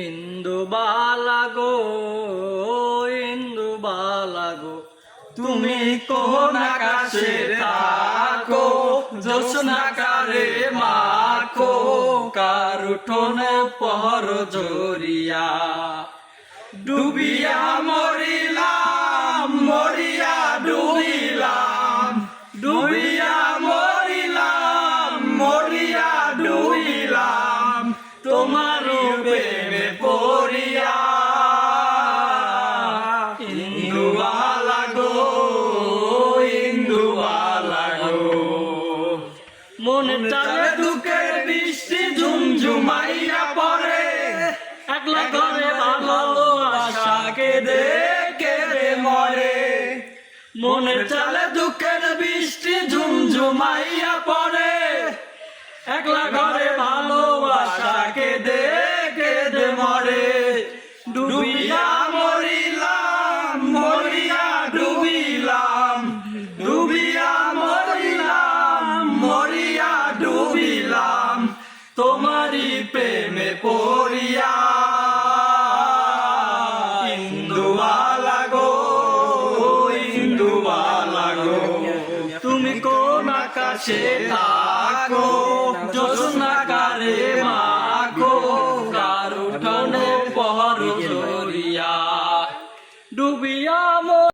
ইন্দুবালা গো, ইন্দুবালা গো, তুমি কোন আকাশে থাকো, জোছনাকারে মাখো, কার উঠোনে পহর জরিয়া। ডুবিয়া মরিলাম, মরিয়া ডুবিলাম, ডুবিয়া মরিলাম, মরিয়া ডুবিলাম, তোমার প্রেমে পড়িয়া। ইন্দুবালা গো, ইন্দুবালা গো, মনে চালে দুঃখের বৃষ্টি ঝুমঝুমাইয়া পড়ে, একলা ঘরে ভালোবাসা কেঁদে কেঁদে মরে। মনে চালে দুঃখের বৃষ্টি ঝুমঝুমাইয়া পড়ে, একলা ঘরে ভালোবাসা কেঁদে কেঁদে মরে। ডুবিয়া মরিলাম, মরিয়া ডুবিলাম, ডুবিয়া মরিলাম, মরিয়া ডুবিলাম, তোমারি প্রেমে পড়িয়া। ইন্দুবালা গো, ইন্দুবালা গো, তুমি কোন আকাশে থাকো,